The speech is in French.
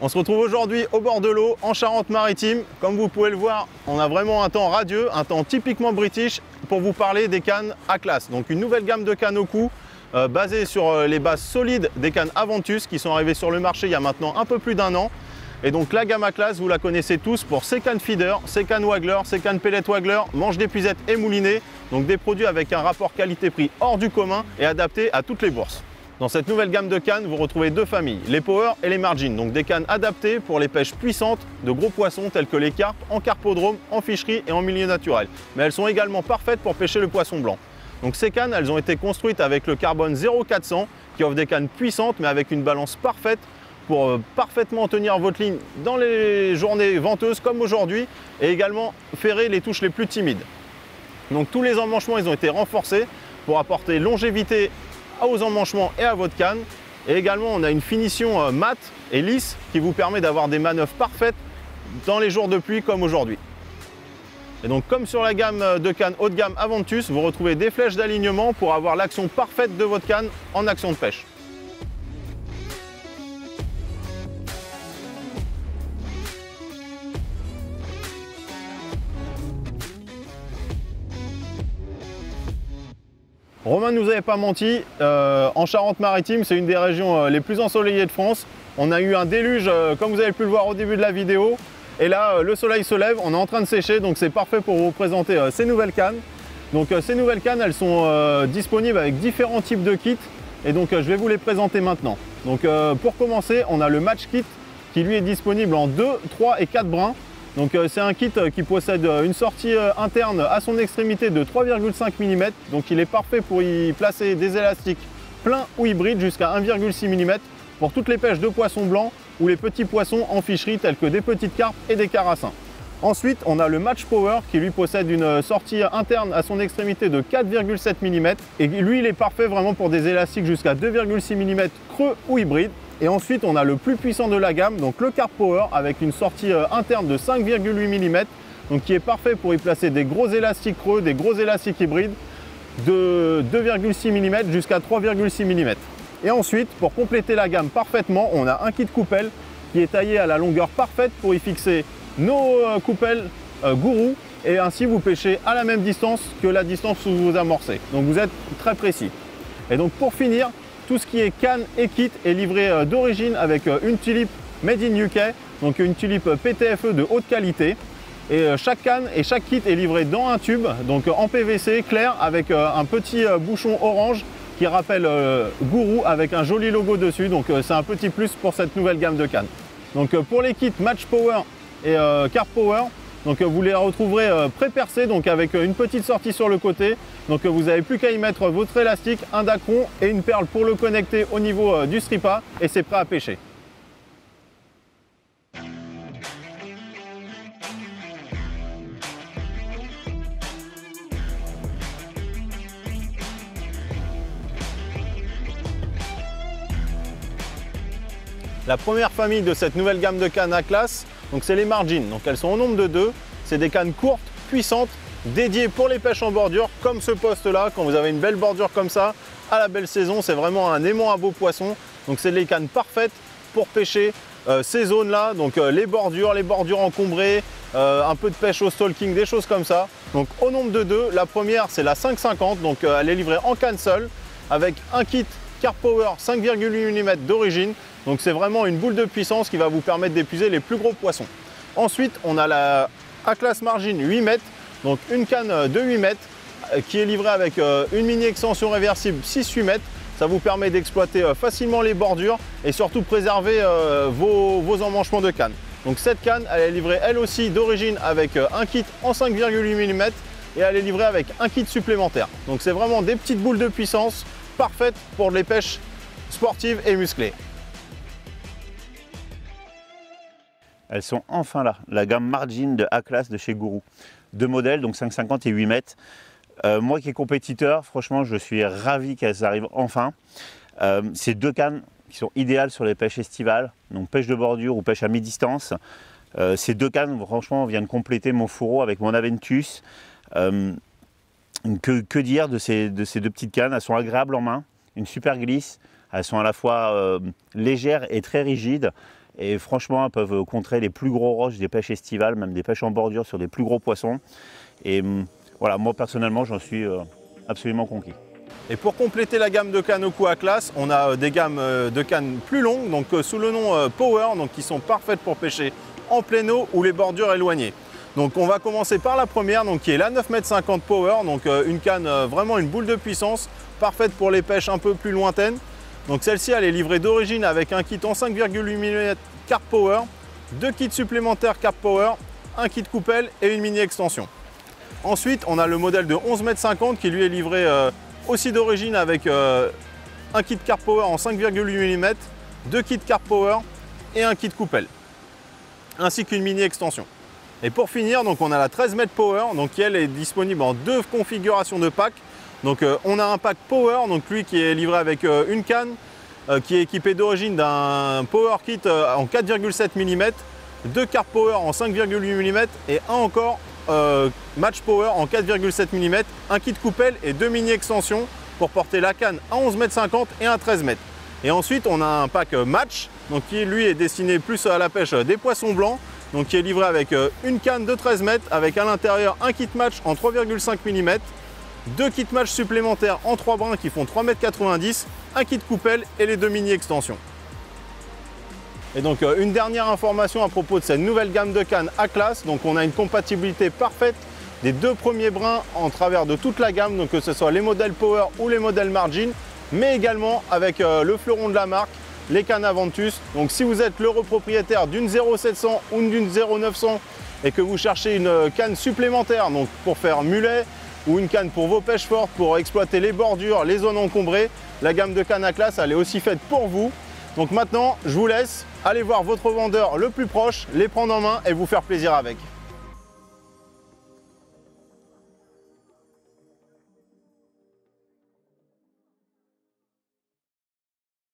On se retrouve aujourd'hui au bord de l'eau, en Charente-Maritime. Comme vous pouvez le voir, on a vraiment un temps radieux, un temps typiquement british pour vous parler des cannes A-Class. Donc une nouvelle gamme de cannes au cou, basée sur les bases solides des cannes Aventus qui sont arrivées sur le marché il y a maintenant un peu plus d'1 an. Et donc la gamme A-Class, vous la connaissez tous pour ses cannes feeder, ses cannes waggler, ses cannes pellet waggler, manches d'épuisette et moulinées. Donc des produits avec un rapport qualité-prix hors du commun et adaptés à toutes les bourses. Dans cette nouvelle gamme de cannes, vous retrouvez deux familles, les Power et les Margin. Donc des cannes adaptées pour les pêches puissantes de gros poissons tels que les carpes en carpodrome, en ficherie et en milieu naturel. Mais elles sont également parfaites pour pêcher le poisson blanc. Donc ces cannes, elles ont été construites avec le carbone 0400 qui offre des cannes puissantes mais avec une balance parfaite pour parfaitement tenir votre ligne dans les journées venteuses comme aujourd'hui et également ferrer les touches les plus timides. Donc tous les emmanchements, ils ont été renforcés pour apporter longévité aux emmanchements et à votre canne. Et également, on a une finition mate et lisse qui vous permet d'avoir des manœuvres parfaites dans les jours de pluie comme aujourd'hui. Et donc, comme sur la gamme de cannes haut de gamme Aventus, vous retrouvez des flèches d'alignement pour avoir l'action parfaite de votre canne en action de pêche. Romain ne nous avait pas menti, en Charente-Maritime, c'est une des régions les plus ensoleillées de France. On a eu un déluge, comme vous avez pu le voir au début de la vidéo. Et là, le soleil se lève, on est en train de sécher, donc c'est parfait pour vous présenter ces nouvelles cannes. Donc ces nouvelles cannes, elles sont disponibles avec différents types de kits. Et donc je vais vous les présenter maintenant. Donc pour commencer, on a le Match Kit qui lui est disponible en 2, 3 et 4 brins. Donc c'est un kit qui possède une sortie interne à son extrémité de 3,5 mm. Donc il est parfait pour y placer des élastiques pleins ou hybrides jusqu'à 1,6 mm pour toutes les pêches de poissons blancs ou les petits poissons en ficherie tels que des petites carpes et des carassins. Ensuite, on a le Match Power qui lui possède une sortie interne à son extrémité de 4,7 mm. Et lui, il est parfait vraiment pour des élastiques jusqu'à 2,6 mm creux ou hybrides. Et ensuite, on a le plus puissant de la gamme, donc le Carp Power, avec une sortie interne de 5,8 mm, donc qui est parfait pour y placer des gros élastiques creux, des gros élastiques hybrides, de 2,6 mm jusqu'à 3,6 mm. Et ensuite, pour compléter la gamme parfaitement, on a un kit coupelle qui est taillé à la longueur parfaite pour y fixer nos coupelles gourou, et ainsi vous pêchez à la même distance que la distance où vous amorcez. Donc vous êtes très précis. Et donc pour finir, tout ce qui est canne et kit est livré d'origine avec une tulipe made in UK, donc une tulipe PTFE de haute qualité. Et chaque canne et chaque kit est livré dans un tube, donc en PVC clair avec un petit bouchon orange qui rappelle Gourou avec un joli logo dessus. Donc c'est un petit plus pour cette nouvelle gamme de cannes. Donc pour les kits Match Power et Carp Power, donc vous les retrouverez pré-percés, donc avec une petite sortie sur le côté. Donc vous n'avez plus qu'à y mettre votre élastique, un dacron et une perle pour le connecter au niveau du stripa et c'est prêt à pêcher. La première famille de cette nouvelle gamme de cannes A-Class, donc c'est les Margin. Donc elles sont au nombre de 2. C'est des cannes courtes, puissantes, dédiées pour les pêches en bordure, comme ce poste-là. Quand vous avez une belle bordure comme ça, à la belle saison, c'est vraiment un aimant à beaux poissons. Donc c'est des cannes parfaites pour pêcher ces zones-là. Donc les bordures encombrées, un peu de pêche au stalking, des choses comme ça. Donc au nombre de 2, la première c'est la 550, donc elle est livrée en canne seule, avec un kit Carp Power 5,8 mm d'origine. Donc c'est vraiment une boule de puissance qui va vous permettre d'épuiser les plus gros poissons. Ensuite, on a la A-Class Margin 8 mètres, donc une canne de 8 mètres qui est livrée avec une mini extension réversible 6-8 mètres. Ça vous permet d'exploiter facilement les bordures et surtout préserver vos emmanchements de canne. Donc cette canne, elle est livrée elle aussi d'origine avec un kit en 5,8 mm et elle est livrée avec un kit supplémentaire. Donc c'est vraiment des petites boules de puissance parfaites pour les pêches sportives et musclées. Elles sont enfin là, la gamme Margin de A-Class de chez Gourou. Deux modèles, donc 5,50 et 8 mètres. Moi qui est compétiteur, franchement, je suis ravi qu'elles arrivent enfin. C'est deux cannes qui sont idéales sur les pêches estivales, donc pêche de bordure ou pêche à mi-distance. Ces deux cannes, franchement, viennent compléter mon fourreau avec mon Aventus. Que dire de ces deux petites cannes? Elles sont agréables en main, une super glisse. Elles sont à la fois légères et très rigides. Et franchement, elles peuvent contrer les plus gros roches des pêches estivales, même des pêches en bordure sur des plus gros poissons. Et voilà, moi personnellement, j'en suis absolument conquis. Et pour compléter la gamme de cannes Oku A-Class, on a des gammes de cannes plus longues, donc sous le nom Power, donc qui sont parfaites pour pêcher en pleine eau ou les bordures éloignées. Donc on va commencer par la première, donc qui est la 9,50 m Power, donc une canne vraiment une boule de puissance, parfaite pour les pêches un peu plus lointaines. Donc celle-ci, elle est livrée d'origine avec un kit en 5,8 mm Carp Power, 2 kits supplémentaires Carp Power, un kit coupelle et une mini extension. Ensuite, on a le modèle de 11,50 m qui lui est livré aussi d'origine avec un kit Carp Power en 5,8 mm, 2 kits Carp Power et un kit coupelle, ainsi qu'une mini extension. Et pour finir, donc on a la 13 m Power, donc qui elle est disponible en 2 configurations de pack. Donc on a un pack Power, donc lui qui est livré avec une canne, qui est équipé d'origine d'un Power Kit en 4,7 mm, 2 Carp Power en 5,8 mm et un encore Match Power en 4,7 mm, un kit coupelle et 2 mini extensions pour porter la canne à 11,50 m et un 13 m. Et ensuite on a un pack Match, donc qui lui est destiné plus à la pêche des poissons blancs, donc qui est livré avec une canne de 13 m avec à l'intérieur un kit Match en 3,5 mm, 2 kits Match supplémentaires en 3 brins qui font 3,90 m, un kit coupelle et les 2 mini extensions. Et donc une dernière information à propos de cette nouvelle gamme de cannes A-Class. Donc on a une compatibilité parfaite des 2 premiers brins en travers de toute la gamme, donc que ce soit les modèles Power ou les modèles Margin, mais également avec le fleuron de la marque, les cannes Aventus. Donc si vous êtes l'heureux propriétaire d'une 0700 ou d'une 0900 et que vous cherchez une canne supplémentaire donc pour faire mulet ou une canne pour vos pêches fortes, pour exploiter les bordures, les zones encombrées, la gamme de cannes A-Class, elle est aussi faite pour vous. Donc maintenant, je vous laisse aller voir votre vendeur le plus proche, les prendre en main et vous faire plaisir avec.